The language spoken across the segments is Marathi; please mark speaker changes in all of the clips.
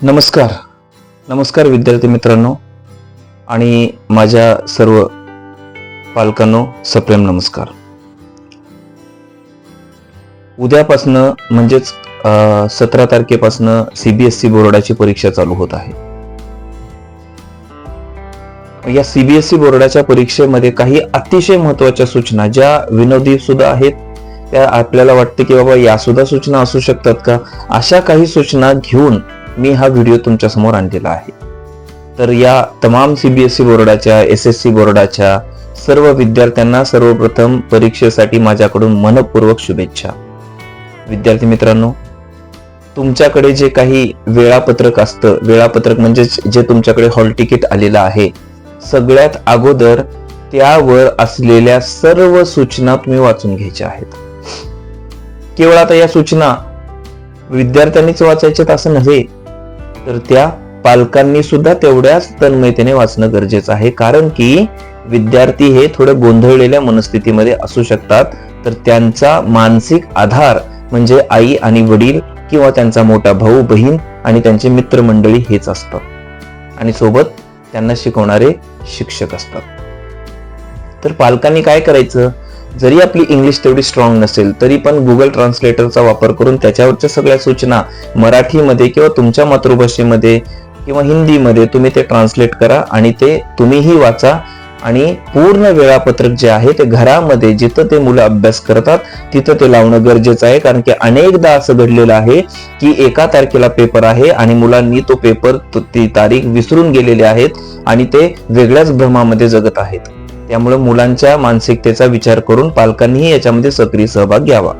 Speaker 1: नमस्कार नमस्कार विद्यार्थी मित्रांनो आणि माझ्या सर्व पालकांनो सप्रेम नमस्कार. उद्यापासनं म्हणजेच 17 तारखेपासनं CBSE बोर्डाची परीक्षा चालू होत आहे. या CBSE बोर्डाच्या परीक्षेमध्ये काही अतिशय महत्त्वाच्या सूचना ज्या विनोदी सुद्धा आहेत, त्या आपल्याला वाटते की बाबा या सुद्धा सूचना असू शकतात का, अशा काही सूचना घेऊन मी हा व्हिडिओ तुमच्या समोर आणलेला आहे. तर या तमाम CBSE बोर्डाच्या SSC बोर्डाच्या सर्व विद्यार्थ्यांना सर्वप्रथम परीक्षेसाठी माझ्याकडून मनपूर्वक शुभेच्छा. विद्यार्थी मित्रांनो, तुमच्याकडे जे काही वेळापत्रक असतं, वेळापत्रक म्हणजे जे तुमच्याकडे हॉल तिकीट आलेलं आहे, सगळ्यात अगोदर त्यावर असलेल्या सर्व सूचना तुम्ही वाचून घ्यायच्या आहेत. केवळ आता या सूचना विद्यार्थ्यांनीच वाचायच्यात असं नव्हे, तर त्या पालकांनी सुद्धा तेवढ्याच तन्मयतेने वाचणं गरजेचं आहे. कारण की विद्यार्थी हे थोडे गोंधळलेल्या मनस्थितीमध्ये असू शकतात, तर त्यांचा मानसिक आधार म्हणजे आई आणि वडील किंवा त्यांचा मोठा भाऊ बहीण आणि त्यांचे मित्रमंडळी हेच असतात आणि सोबत त्यांना शिकवणारे शिक्षक असतात. तर पालकांनी काय करायचं, जरी आपली इंग्लिश तेवढी स्ट्रॉंग नसेल तरी पण गुगल ट्रान्सलेटरचा वापर करून त्याच्यावरच्या सगळ्या सूचना मराठीमध्ये किंवा तुमच्या मातृभाषेमध्ये किंवा हिंदीमध्ये तुम्ही ते ट्रान्सलेट करा आणि ते तुम्हीही वाचा. आणि पूर्ण वेळापत्रक जे आहे ते घरामध्ये जिथं ते मुलं अभ्यास करतात तिथं ते लावणं गरजेचं आहे. कारण की अनेकदा असं घडलेलं आहे की 1 तारखेला पेपर आहे आणि मुलांनी तो पेपर ती तारीख विसरून गेलेले आहेत आणि ते वेगळ्याच भ्रमामध्ये जगत आहेत. त्यामुळे मुलांच्या मानसिकतेचा विचार करून पालकांनीही याच्यामध्ये सक्रिय सहभाग घ्यावा.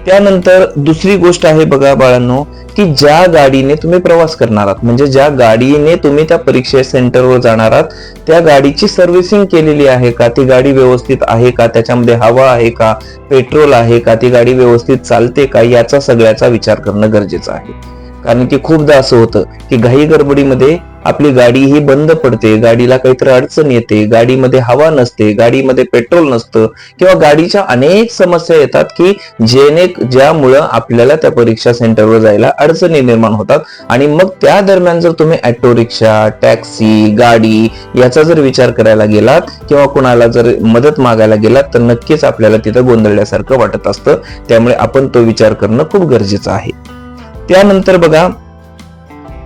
Speaker 1: त्यानंतर दुसरी गोष्ट आहे बघा बाळांनो, की ज्या गाडीने तुम्ही प्रवास करणार आहात, म्हणजे ज्या गाडीने तुम्ही त्या परीक्षा सेंटरवर जाणार आहात, त्या गाडीची सर्व्हिसिंग केलेली आहे का, ती गाडी व्यवस्थित आहे का, त्याच्यामध्ये हवा आहे का, पेट्रोल आहे का, ती गाडी व्यवस्थित चालते का, याचा सगळ्याचा विचार करणं गरजेचं आहे. कारण की खूपदा असं होतं की घाई गडबडीमध्ये आपली गाडी ही बंद पडते, गाडीला काहीतरी अडचण येते, गाडीमध्ये हवा नसते, गाडीमध्ये पेट्रोल नसतं किंवा गाडीच्या अनेक समस्या येतात की ज्यामुळं आपल्याला त्या परीक्षा सेंटरवर जायला अडचणी निर्माण होतात. आणि मग त्या दरम्यान जर तुम्ही ऑटो रिक्षा, टॅक्सी, गाडी याचा जर विचार करायला गेलात किंवा कुणाला जर मदत मागायला गेलात तर नक्कीच आपल्याला तिथं गोंधळल्यासारखं वाटत असतं. त्यामुळे आपण तो विचार करणं खूप गरजेचं आहे. त्यानंतर बघा,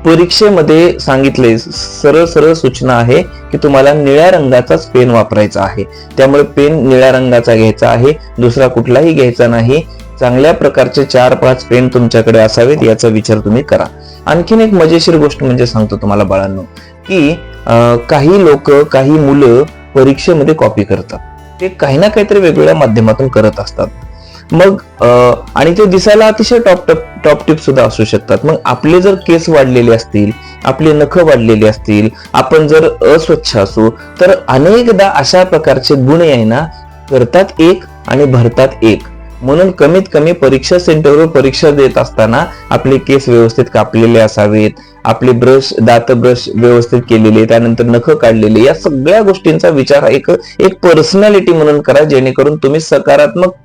Speaker 1: परीक्षेमध्ये सांगितले सरळ सरळ सूचना आहे की तुम्हाला निळ्या रंगाचाच पेन वापरायचा आहे. त्यामुळे पेन निळ्या रंगाचा घ्यायचा आहे, दुसरा कुठलाही घ्यायचा नाही. चांगल्या प्रकारचे 4-5 पेन तुमच्याकडे असावेत याचा विचार तुम्ही करा. आणखीन एक मजेशीर गोष्ट म्हणजे सांगतो तुम्हाला बाळांनो, की काही लोक, काही मुलं परीक्षेमध्ये कॉपी करतात. ते काही ना काहीतरी वेगवेगळ्या माध्यमातून करत असतात. मग आणि ते दिसायला अतिशय टॉप टिप सुद्धा असू शकतात. मग आपले जर केस वाढलेले असतील, आपले नख वाढलेले असतील, आपण जर अस्वच्छ असू, तर अनेकदा अशा प्रकारचे गुण आहे ना, करतात एक आणि भरतात एक. म्हणून कमीत कमी परीक्षा सेंटरवर परीक्षा देत असताना आपले केस व्यवस्थित कापलेले असावेत, आपले दात ब्रश व्यवस्थित केलेले, त्यानंतर नख काढलेले, या सगळ्या गोष्टींचा विचार एक पर्सनॅलिटी म्हणून करा, जेणेकरून तुम्ही सकारात्मक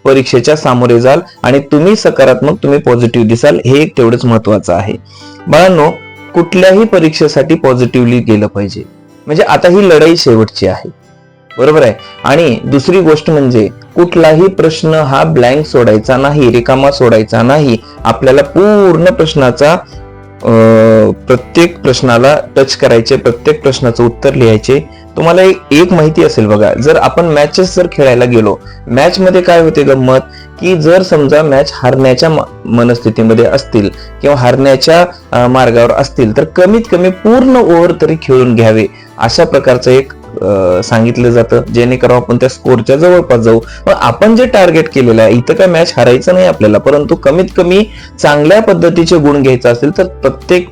Speaker 1: परीक्षेच्या सामोरे जाल आणि तुम्ही सकारात्मक, तुम्ही पॉझिटिव्ह दिसाल. हे एक तेवढंच महत्वाचं आहे. बाळांनो, कुठल्याही परीक्षेसाठी पॉझिटिव्हली गेलं पाहिजे. म्हणजे आता ही लढाई शेवटची आहे, बरोबर आहे. आणि दुसरी गोष्ट म्हणजे कुठलाही प्रश्न हा ब्लँक सोडायचा नाही, रिकामा सोडायचा नाही. आपल्याला पूर्ण प्रश्नाचा प्रत्येक प्रश्नाला टच करायचे, प्रत्येक प्रश्नाचं उत्तर लिहायचे. तुम्हाला एक माहिती असेल बघा, जर आपण मॅचेस जर खेळायला गेलो, मॅच मध्ये काय होते गंमत, की जर समजा मॅच हारण्याच्या मनस्थितीमध्ये असतील किंवा हारण्याच्या मार्गावर असतील तर कमीत कमी पूर्ण ओव्हर तरी खेळून घ्यावे, अशा प्रकारचं एक सांगितलं जातं, जेणेकरून आपण त्या स्कोरच्या जवळपास जाऊ. मग आपण जे टार्गेट केलेलं आहे, इथं काय मॅच हारायचं नाही आपल्याला, परंतु कमीत कमी चांगल्या पद्धतीचे गुण घ्यायचा असेल तर प्रत्येक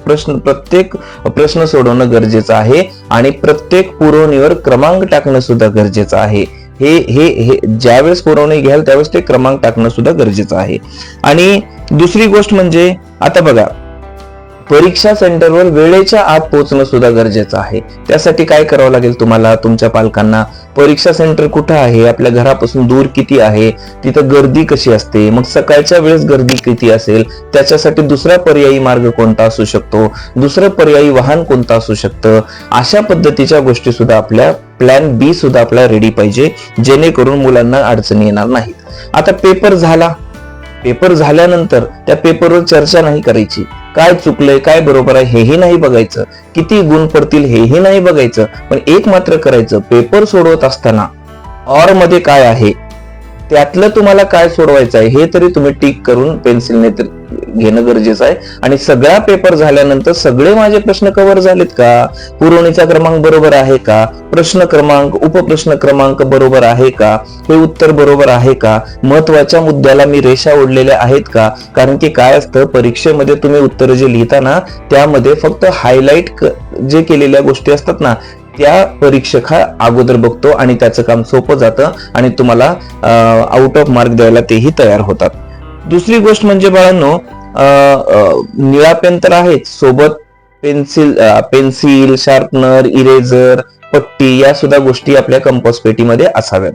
Speaker 1: प्रश्न सोडवणं गरजेचं आहे आणि प्रत्येक पुरवणीवर क्रमांक टाकणं सुद्धा गरजेचं आहे. हे ज्यावेळेस पुरवणी घ्याल त्यावेळेस ते क्रमांक टाकणं सुद्धा गरजेचं आहे. आणि दुसरी गोष्ट म्हणजे आता बघा, परीक्षा सेंटरवर वेळेच्या आत पोहोचणं सुद्धा गरजेचं आहे. त्यासाठी काय करावं लागेल तुम्हाला, तुमच्या पालकांना परीक्षा सेंटर कुठं आहे, आपल्या घरापासून दूर किती आहे, तिथं गर्दी कशी असते, मग सकाळच्या वेळेस गर्दी किती असेल, त्याच्यासाठी दुसरा पर्यायी मार्ग कोणता असू शकतो, दुसरं पर्यायी वाहन कोणतं असू शकतं, अशा पद्धतीच्या गोष्टी सुद्धा आपल्या प्लॅन बी सुद्धा आपला रेडी पाहिजे, जेणेकरून मुलांना अडचणी येणार नाहीत. आता पेपर झाला, पेपर झाल्यानंतर त्या पेपरवर चर्चा नाही करायची, काय चुकलंय काय बरोबर आहे हेही नाही बघायचं, किती गुण पडतील हेही नाही बघायचं, पण एक मात्र करायचं, पेपर सोडवत असताना ऑर मध्ये काय आहे त्यातलं तुम्हाला काय सोडवायचं आहे हे तरी तुम्ही टिक करून पेन्सिलने घेणं गरजेचं आहे. आणि सगळा पेपर झाल्यानंतर सगळे माझे प्रश्न कव्हर झालेत का, पुरवणीचा क्रमांक बरोबर आहे का, प्रश्न क्रमांक उपप्रश्न क्रमांक बरोबर आहे का, हे उत्तर बरोबर आहे का, महत्वाच्या मुद्द्याला मी रेषा ओढलेल्या आहेत का. कारण की काय असतं, परीक्षेमध्ये तुम्ही उत्तर जे लिहिता ना त्यामध्ये फक्त हायलाइट जे केलेल्या गोष्टी असतात ना त्या परीक्षक हा अगोदर बघतो आणि त्याचं काम सोपं जातं आणि तुम्हाला आउट ऑफ मार्क द्यायला तेही तयार होतात. दुसरी गोष्ट म्हणजे बाळांनो, निळा पेन तर आहेच, सोबत पेन्सिल, शार्पनर, इरेझर, पट्टी या सुद्धा गोष्टी आपल्या कंपास पेटीमध्ये असाव्यात.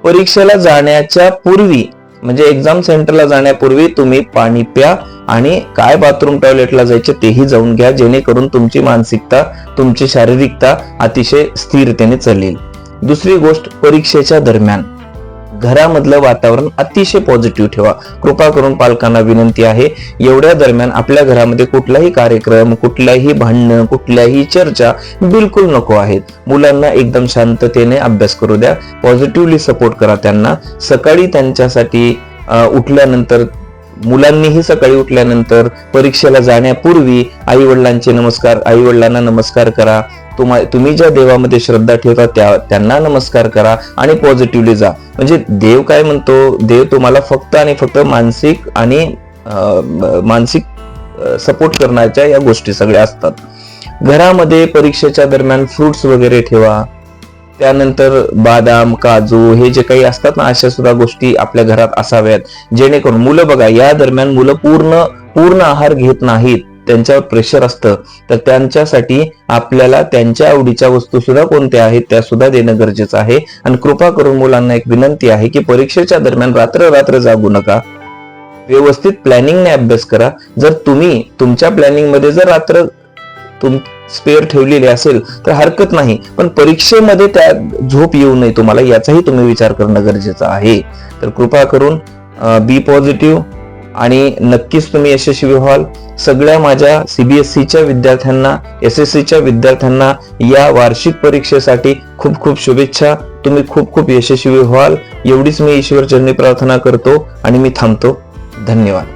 Speaker 1: परीक्षेला जाण्याच्या पूर्वी म्हणजे एक्झाम सेंटरला जाण्यापूर्वी तुम्ही पाणी प्या आणि काय बाथरूम टॉयलेटला जायचे तेही जाऊन घ्या, जेणेकरून तुमची मानसिकता, तुमची शारीरिकता अतिशय स्थिरतेने चालेल. दुसरी गोष्ट, परीक्षेच्या दरम्यान घरामधलं वातावरण अतिशय पॉझिटिव्ह ठेवा. कृपा करून पालकांना विनंती आहे, एवढ्या दरम्यान आपल्या घरामध्ये कुठलाही कार्यक्रम, कुठल्याही भांडणं, कुठल्याही चर्चा बिलकुल नको आहेत. मुलांना एकदम शांततेने अभ्यास करू द्या, पॉझिटिव्हली सपोर्ट करा त्यांना. सकाळी त्यांच्यासाठी उठल्यानंतर, मुलांनीही सकाळी उठल्यानंतर परीक्षेला जाण्यापूर्वी आई वडिलांना नमस्कार करा. तुम्ही ज्या देवामध्ये श्रद्धा ठेवता त्यांना नमस्कार करा आणि पॉझिटिव्हली जा. म्हणजे देव काय म्हणतो, देव तुम्हाला फक्त आणि फक्त मानसिक सपोर्ट करण्याच्या या गोष्टी सगळ्या असतात. घरामध्ये परीक्षेच्या दरम्यान फ्रुट्स वगैरे ठेवा, त्यानंतर बदाम, काजू हे जे काही असतात ना अशा सुद्धा गोष्टी आपल्या घरात असाव्यात, जेणेकरून मुलं बघा या दरम्यान मुलं पूर्ण आहार घेत नाहीत, त्यांच्यावर प्रेशर असतं, तर त्यांच्यासाठी आपल्याला त्यांच्या आवडीच्या वस्तू सुद्धा कोणत्या आहेत त्या सुद्धा देणं गरजेचं आहे. आणि कृपा करून मुलांना एक विनंती आहे की परीक्षेच्या दरम्यान रात्र जागू नका, व्यवस्थित प्लॅनिंगने अभ्यास करा. जर तुम्ही तुमच्या प्लॅनिंग मध्ये जर रात्र स्पेअर ठेवलेली असेल तर हरकत नाही, पण परीक्षेमध्ये त्या झोप येऊ नये तुम्हाला, याचाही तुम्ही विचार करणं गरजेचं आहे. तर कृपा करून बी पॉझिटिव्ह आणि नक्कीच तुम्ही यशस्वी व्हाल. सगळ्या माझ्या CBSEच्या विद्यार्थ्यांना, SSCच्या विद्यार्थ्यांना या वार्षिक परीक्षेसाठी खूप खूप शुभेच्छा. तुम्ही खूप खूप यशस्वी व्हाल एवढीच मी ईश्वर चरणी प्रार्थना करतो आणि मी थांबतो. धन्यवाद.